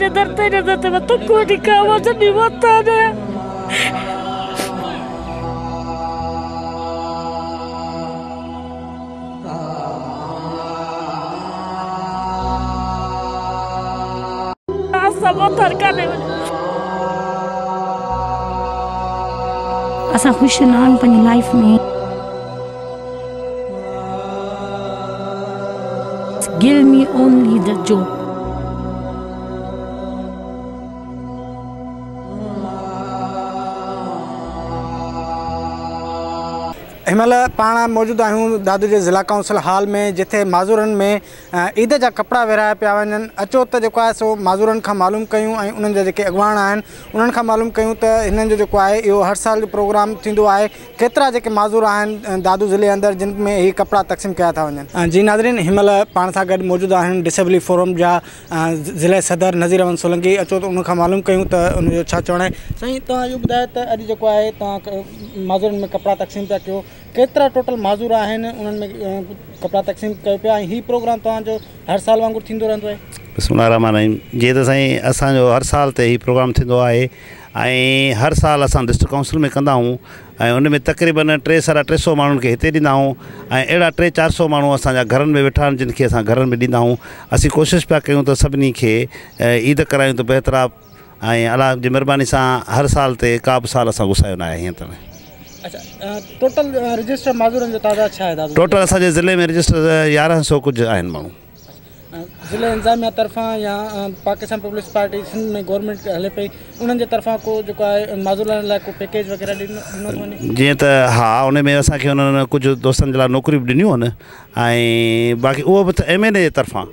तेरे दर मैं तो को दिखावा से नहीं होता है। सब थरका ने असा खुश ना पंहिंजी लाइफ में। Give me only the job. Himal पाण मौजूद आहियूं दादू जे ज़िला काउंसिल हॉल में, जिथे माज़ूरनि में ईद जा कपड़ा विराया पिया वञनि। अचो त जेको आहे सो माज़ूरनि खां मालूम कयूं ऐं उन्हनि जा जेके अॻवान आहिनि उन्हनि खां मालूम कयूं त हिननि जो जेको आहे इहो हर साल जो प्रोग्राम थींदो आहे। केतिरा जेके माज़ूर आहिनि दादू ज़िले अंदरि जिन में ही कपड़ा तक़सीम कया था वञनि। जी नाज़रीन, हिमल पाण सां गॾु मौजूद आहिनि डिसेबिलिटी फोरम जा ज़िले सदर नज़ीर अहमद सोलंकी। अचो त उनखां मालूम कयूं त उनजो छा चवणु आहे। साईं, तव्हां इहो ॿुधायो त अॼु जेको आहे तव्हां माज़ूरनि में कपड़ा तक़सीम पिया कयो, केतिरा टोटल माज़ूर आहिनि उन्हनि में कपड़ा तक़सीम कयो पिया, ऐं हीउ प्रोग्राम तव्हांजो हर साल वांगुरु थींदो रहंदो आहे? बिस्मिल्लाह रहमान रहीम। जीअं त साईं असांजो हर साल ते हीउ प्रोग्राम थींदो आहे ऐं हर साल असां डिस्ट्रिक्ट काउंसिल में कंदा आहियूं ऐं उन में तक़रीबन 300 माण्हुनि खे हिते ॾींदा आहियूं ऐं अहिड़ा 300-400 माण्हू असांजा घरनि में वेठा आहिनि जिन खे असां घरनि में ॾींदा आहियूं। असीं कोशिशि पिया कयूं त सभिनी खे ईद करायूं त बहितरु आहे ऐं अलाह जी महिरबानी सां हर साल ते का बि साल असां गुसायो न आहे हीअं त। अच्छा, टोटल रजिस्टर माज़ूरनि जो तादाद छा आहे दादा? टोटल असांजे ज़िले में रजिस्टर 1100 कुझु आहिनि माण्हू। ज़िले इंतज़ामिया तरफ़ां या पाकिस्तान पीपल्स पार्टी सिंध में गवर्नमेंट हले पई, उन्हनि जे तरफ़ां को जेको आहे माज़ूरनि लाइ को पैकेज वग़ैरह ॾिनो थो वञे? जीअं त हा, उन में असांखे उन्हनि कुझु दोस्तनि जे लाइ नौकरियूं बि ॾिनियूं आहिनि ऐं बाक़ी उहो बि त MNA जे तरफ़ां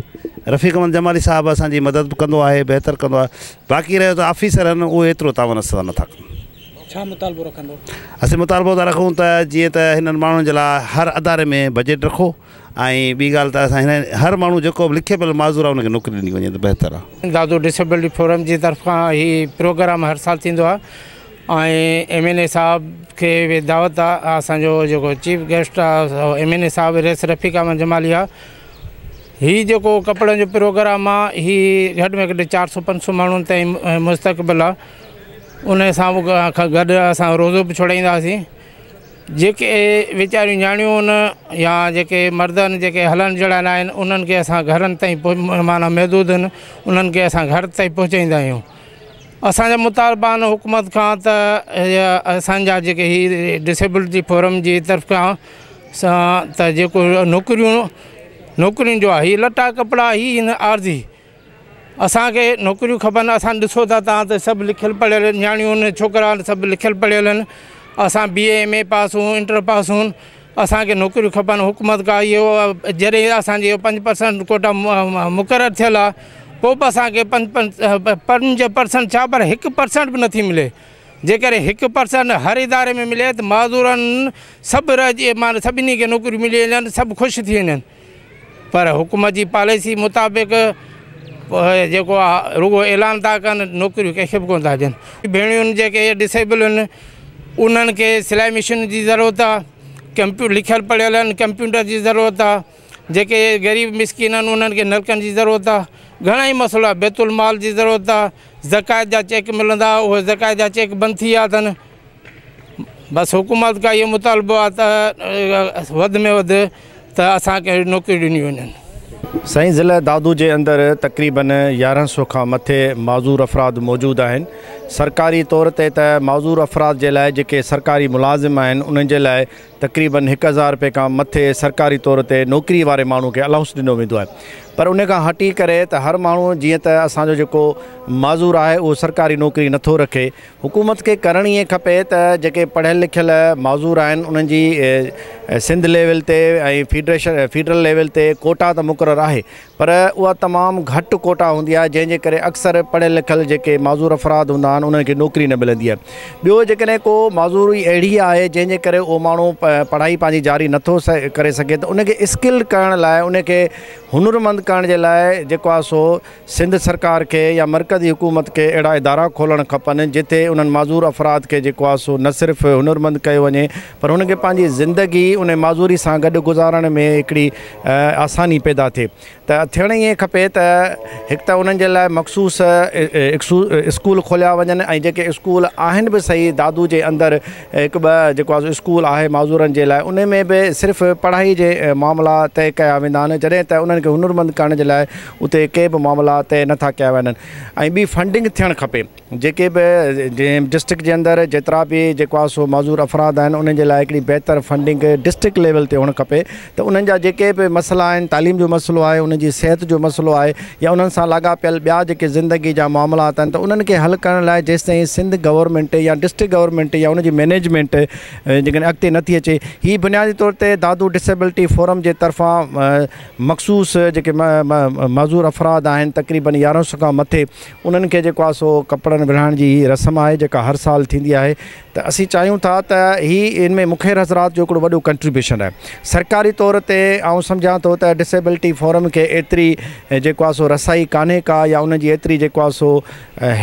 रफ़ीक अहमद जमाली साहिबु असांजी मदद बि कंदो आहे, बहितरु कंदो आहे। बाक़ी रहियो त ऑफिसर आहिनि उहे एतिरो तावन असां नथा कनि। छा मुतालबो रखंदो? असीं मुतालबो था रखूं त जीअं त हिननि माण्हुनि जे लाइ हर अदारे में बजट रखो ऐं ॿी ॻाल्हि त असां हिन हर माण्हू जेको बि लिखे पियल माज़ूर आहे उनखे नौकरी ॾिनी वञे त बहितरु आहे। दादू डिसेबिलिटी फोरम जी तरफ़ां हीउ प्रोग्राम हर साल थींदो आहे ऐं MNA साहब खे बि दावत आहे। असांजो जेको चीफ गेस्ट आहे MNA साहब रफ़ीक अहमद जमाली आहे। हीउ जेको कपिड़नि जो प्रोग्राम आहे हीउ घटि में घटि 400-500 माण्हुनि ताईं मुस्तक़बिल आहे। उन सां गॾु असां रोज़ो बि छोड़ाईंदासीं। जेके वीचारियूं न्याणियूं आहिनि या जेके मर्द आहिनि जेके हलण जहिड़ा न आहिनि उन्हनि खे असां घरनि ताईं माना महदूद आहिनि उन्हनि खे असां घर ताईं पहुचाईंदा आहियूं। असांजा मुतालबा आहिनि हुकूमत खां त असांजा जेके ही डिसेबिलिटी फोरम जी तरफ़ खां त जेको नौकरियुनि जो आहे हीअ लटा कपिड़ा ही आर्ज़ी असांखे नौकरियूं खपनि। असां ॾिसो था तव्हां त सभु लिखियलु पढ़ियल न्याणियूं आहिनि, छोकिरा आहिनि, सभु लिखियलु पढ़ियल आहिनि। असां BA MA पास हूं, इंटर पास हूं, असांखे नौकरियूं खपनि। हुकूमत खां इहो जॾहिं असांजी 5% कोटा मुक़ररु थियल आहे पोइ बि असांखे 5% छा पर 1% बि नथी मिले। जेकर 1% हर इदारे में मिले त माज़ूरनि सभु माना सभिनी खे नौकरियूं मिली वञनि, सभु ख़ुशि थी वञनि। पर हुकूमत जी पॉलिसी मुताबिक़ जेको आहे रुगो ऐलान था कनि, नौकरियूं कंहिंखे बि कोन था ॾियनि। भेणियुनि जेके डिसेबल आहिनि उन्हनि खे सिलाई मशीन जी ज़रूरत आहे, लिखियलु पढ़ियल आहिनि, कंप्यूटर जी ज़रूरत आहे। जेके ग़रीब मिसकिन आहिनि उन्हनि खे नलकनि जी ज़रूरत आहे। घणा ई मसइला, बैतुल माल जी ज़रूरत आहे, ज़कात जा चेक मिलंदा, उहे ज़कात जा चेक बंदि थी विया अथनि। बसि हुकूमत खां इहो मुतालबो आहे त वधि में वधि त असांखे नौकरी ॾिनी वञनि। साईं, ज़िला दादू जे अंदरि तक़रीबन 1100 खां मथे माज़ूर अफ़राद मौजूदु आहिनि। सरकारी तौर ते त माज़ूर अफ़राद जे लाइ जेके सरकारी मुलाज़िम आहिनि उन्हनि जे लाइ तक़रीबन 1000 रुपए खां मथे सरकारी तौर ते नौकरी वारे माण्हू खे अलाउंस ॾिनो वेंदो आहे। पर उन खां हटी करे त हर माण्हू जीअं त असांजो जेको माज़ूर आहे उहो सरकारी नौकरी नथो रखे। हुकूमत खे करणु ईअं खपे त जेके पढ़ियल लिखियल माज़ूर आहिनि उन्हनि जी सिंध लेवल ते ऐं फेडरल लेवल ते कोटा त मुक़ररु आहे, पर उहा तमामु घटि कोटा हूंदी आहे, जंहिंजे करे अक्सर पढ़ियल लिखियल जेके माज़ूर अफ़राद हूंदा आहिनि उन्हनि खे नौकरी न मिलंदी आहे। ॿियो जेकॾहिं को माज़ूरी अहिड़ी आहे जंहिंजे करे उहो माण्हू पढ़ाई पंहिंजी जारी नथो करे सघे त उनखे स्किल करण लाइ, उनखे हुनरमंद करण जे लाइ जेको आहे सो सिंध सरकार खे या मरकज़ी हुकूमत खे अहिड़ा इदारा खोलणु खपनि जिते उन्हनि माज़ूर अफ़राद खे जेको आहे सो न सिर्फ़ु हुनरमंद कयो वञे पर उनखे पंहिंजी ज़िंदगी उन माज़ूरी सां गॾु गुज़ारण में हिकिड़ी आसानी पैदा थिए। त थियण ईअं खपे त हिकु त उन्हनि जे लाइ मख़सूस स्कूल खोलिया वञनि ऐं जेके स्कूल आहिनि बि सही दादू जे अंदरि हिकु ॿ जेको आहे स्कूल आहे माज़ूरनि जे लाइ उन में बि सिर्फ़ु पढ़ाई जे मामला तय कया वेंदा आहिनि जॾहिं त उन्हनि खे हुनरमंद करण जे लाइ उते के बि मामला तय नथा कया वञनि ऐं ॿी फंडिंग थियणु खपे जेके बि डिस्ट्रिक्ट जे अंदरि जेतिरा बि जेको आहे सो माज़ूर अफ़राद आहिनि उन्हनि जे लाइ हिकिड़ी बहितर फंडिंग डिस्ट्रिक्ट लेवल ते हुअणु खपे त उन्हनि जा जेके बि मसइला आहिनि तालीम जो मसइलो आहे उन्हनि जी सिहत जो मसइलो आहे या उन्हनि सां लाॻापियल ॿिया जेके ज़िंदगी जा मामलात आहिनि त उन्हनि खे हल करण लाइ जेसिताईं सिंध गवर्नमेंट या डिस्ट्रिक्ट गवर्नमेंट या उनजी मैनेजमेंट जेकॾहिं अॻिते नथी अचे हीअ बुनियादी तौर ते दादू डिसेबिलिटी फोरम जे तरफ़ां मख़सूस जेके माज़ूर अफ़राद आहिनि तक़रीबन 1100 खां मथे उन्हनि खे जेको आहे सो कपिड़नि विरहाइण जी रस्म आहे जेका हर साल थींदी आहे त असीं चाहियूं था त हीअ इन में मुखेर हज़रात जो हिकिड़ो वॾो कंट्रीब्यूशन आहे सरकारी तौर ते आउं सम्झां थो त डिसेबिलिटी फोरम खे एतिरी जेको आहे सो रसाई कान्हे का या उनजी एतिरी जेको आहे सो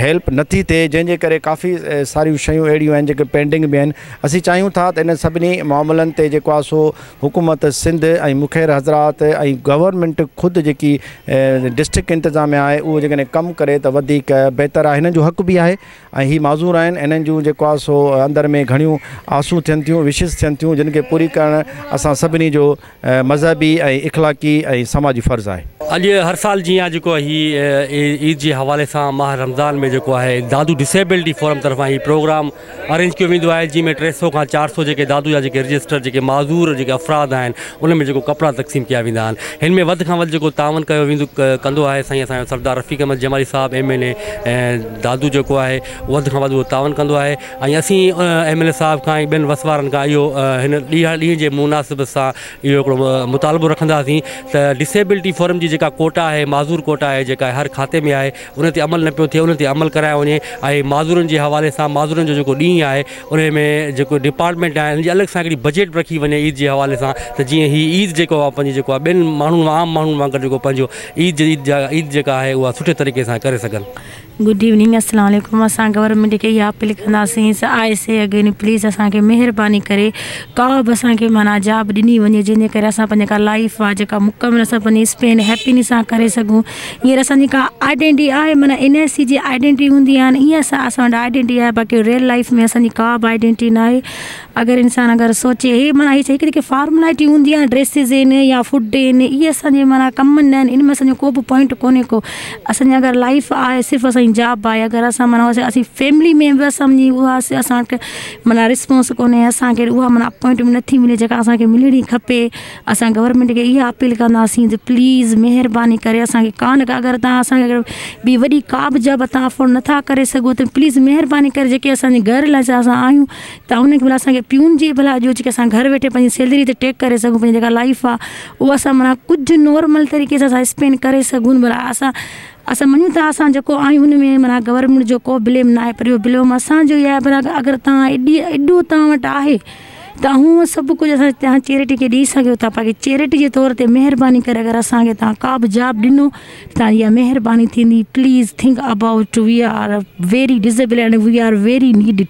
हेल्प नथी थिए जंहिंजे करे काफ़ी सारियूं शयूं अहिड़ियूं आहिनि जेके पेंडिंग में आहिनि असीं चाहियूं था त इन सभिनी मामलनि ते जेको आहे सो हुकूमत सिंध ऐं मुखेर हज़रात ऐं गवर्नमेंट ख़ुदि जेकी डिस्ट्रिक्ट इंतिज़ामिया आहे उहो जेकॾहिं कमु करे त वधीक बहितर आहे हिननि जो हक़ बि आहे ऐं हीअ माज़ूर आहिनि हिननि जूं जेको आहे सो अंदरि में घणियूं आसूं थियनि थियूं विशिस थियनि थियूं जिन खे पूरी करणु असां सभिनी जो मज़हबी ऐं इख़लाक़ी ऐं समाजी फ़र्ज़ु आहे अॼु हर साल जीअं जेको हीअ ईद जे हवाले सां माह रमज़ान में जेको आहे दादू डिसेबिलिटी फोरम तरफ़ां हीअ प्रोग्राम अरेंज कयो वेंदो आहे जंहिंमें 300 खां 400 जेके दादू जा जेके रजिस्टर जेके माज़ूर जेके अफ़राद आहिनि उन में जेको कपिड़ा तक़सीम कया वेंदा आहिनि हिन में वधि खां वधि जेको तावन कयो वेंदो कंदो आहे साईं असांजो सरदार रफ़ीक अहमद जमाली साहिबु MLA ऐं दादू जेको आहे वधि खां वधि उहो तावन कंदो आहे ऐं असीं MLA साहिब खां ऐं ॿियनि वसवारनि खां इहो हिन ॾींहं जे मुनासिब सां इहो हिकिड़ो मुतालबो रखंदासीं त डिसेबिलिटी फोरम जी जेका कोटा आहे माज़ूर कोटा आहे जेका हर खाते में आहे उन ते अमल न पियो थिए उन ते अमल करायो वञे ऐं माज़ूरनि जे हवाले सां माज़ूरनि जो जेको ॾींहुं आहे उन में जेको डिपार्टमेंट आहे उन जी अलॻि सां हिकिड़ी बजट रखी वञे ईद जे हवाले सां त जीअं हीअ ईद जेको आहे पंहिंजी जेको आहे ॿियनि माण्हुनि आम माण्हुनि वांगुरु जेको पंहिंजो ईद जेका आहे उहा सुठे तरीक़े सां करे सघनि गुड इवनिंग अस्सलाम वालेकुम असां गवर्नमेंट खे इहा अपील कंदासीं आई से अगेन प्लीज़ असांखे महिरबानी करे का बि असांखे माना जॉब ॾिनी वञे जंहिंजे करे असां पंहिंजे का लाइफ आहे जेका मुकमिल असां पंहिंजी स्पेंड हैप्पीनेस सां करे सघूं हींअर असांजी का आइडेंटिटी आहे माना NSC जी आइडेंटिटी हूंदी आहे ईअं असां वटि आइडेंटिटी आहे बाक़ी रियल लाइफ में असांजी का बि आइडेंटिटी न आहे अगरि इंसानु अगरि सोचे हे माना हीअ हिकिड़ी फॉर्मेलिटी हूंदी आहे ड्रेसिस आहिनि या फूड आहिनि इहे असांजे माना कमु न आहिनि इन में असांजो को बि पॉइंट कोन्हे को असांजी अगरि लाइफ आहे सिर्फ़ु असांजी जॉब आहे अगरि असां माना असीं फैमिली में बि असांजी उहा असांखे माना रिस्पॉन्स कोन्हे असांखे उहा माना अपॉइंटमेंट नथी मिले जेका असांखे मिलणी खपे असां गवर्नमेंट खे इहा अपील कंदासीं त प्लीज़ महिरबानी करे असांखे कान अगरि तव्हां असांखे अगरि ॿी वॾी का बि जॉब तव्हां अफोर्ड नथा करे सघो त प्लीज़ महिरबानी करे जेके असांजे घर लाइ असां आहियूं त उनखे भला असांखे पियून जी भला जो जेके असां घर वेठे पंहिंजी सैलरी ते टेक करे सघूं पंहिंजी जेका लाइफ आहे उहा असां माना कुझु नॉर्मल तरीक़े सां असां स्पेंड करे सघूं भला असां मञूं था असां जेको आहियूं उन में माना गवर्नमेंट जो को ब्लेम न आहे पर इहो ब्लेम असांजो ई आहे पर अगरि तव्हां एॾो तव्हां वटि आहे त हूअं सभु कुझु असां तव्हां चैरिटी खे ॾेई सघो था बाक़ी चैरिटी जे तौर ते महिरबानी करे अगरि असांखे तव्हां का बि जॉब ॾिनो तव्हां इहा महिरबानी थींदी please think about we are very disable and we are very needed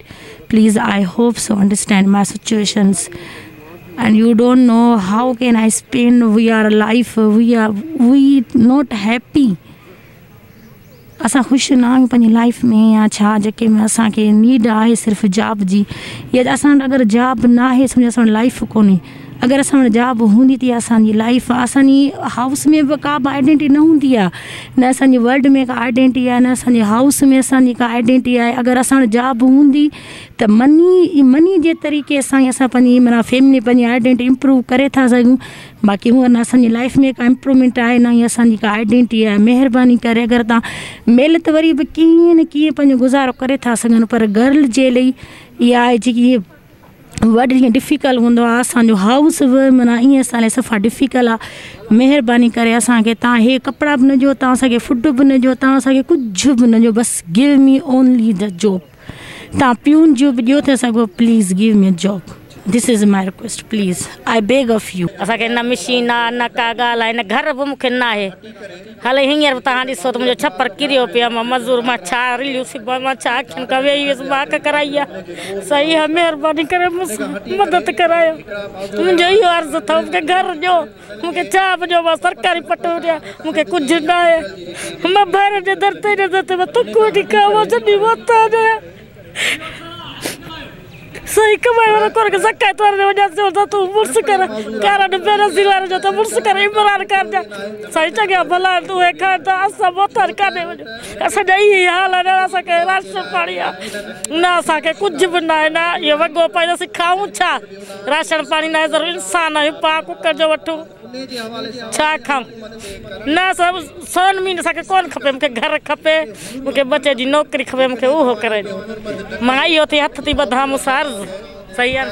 please I hope so understand my situations and you don't know how can I spend we are life we not happy असां ख़ुशि न आहियूं पंहिंजी life में या छा जेके में असांखे नीड आहे सिर्फ़ु जॉब जी या असां वटि अगरि जॉब न आहे सम्झो असां वटि लाइफ कोन्हे अगरि असां वटि जॉब हूंदी त असांजी लाइफ आहे असांजी हाउस में बि का बि आइडेंटिटी न हूंदी आहे न असांजी वर्ल्ड में का आइडेंटिटी आहे न असांजे हाउस में असांजी का आइडेंटिटी आहे अगरि असां वटि जॉब हूंदी त मनी जे तरीक़े सां असां पंहिंजी माना फैमिली पंहिंजी आइडेंटिटी इम्प्रूव करे था सघूं बाक़ी हूअं न असांजी लाइफ में का इम्प्रूवमेंट आहे न ई असांजी का आइडेंटिटी आहे महिरबानी करे अगरि तव्हां मेल त वरी बि कीअं न कीअं पंहिंजो गुज़ारो करे था सघनि पर गर्ल जे लाइ इहा आहे जेकी वॾी ईअं डिफिकल्ट हूंदो आहे असांजो हाउस बि माना ईअं असां लाइ सफ़ा डिफिकल्ट आहे महिरबानी करे असांखे तव्हां हे कपिड़ा बि न ॾियो तव्हां असांखे फूड बि न ॾियो तव्हां असांखे कुझु बि न ॾियो बसि give me only the job तव्हां प्यून जो बि ॾियो था सघो please give me a job this is my request please I beg of U. असांखे न मशीन आहे न का ॻाल्हि आहे न घर बि मूंखे न आहे। हले हींअर तव्हां ॾिसो त मुंहिंजो छप्पर किरियो पियो आहे, मां मज़दूर मां छा रिलियूं सिबां, मां छा अखियुनि खां वेही हुयसि, वाक कराई आहे। सही आहे, महिरबानी करे मूंसां मदद करायो, मुंहिंजो इहो अर्ज़ु अथव, मूंखे घर ॾियो, मूंखे छा बि ॾियो, मां सरकारी पटो ॾियां, मूंखे कुझु न आहे। मां ॿाहिरि जे दर ते मां तुक वठी खावां, जॾहिं वता ॾियां सही कमाई वाला कोन के सकाइत वाले वजह से होता तू मुर्स कर कारण बेनजीर वाले जो तो मुर्स कर इमरान कर जा सही जगह भला तू है खाता असा मोतर काने असा नहीं हाल है असा के राशन पानी ना असा के कुछ भी ना है ना ये वगो पहले से खाऊं छा राशन पानी ना जरूर इंसान है पा कुकर जो वठू छा खाऊं ना सब सोन मीन सके कौन खपे मुके घर खपे मुके बच्चे जी नौकरी खपे मुके ओहो करे मां यो थी हथ थी बधा मुसार सही है।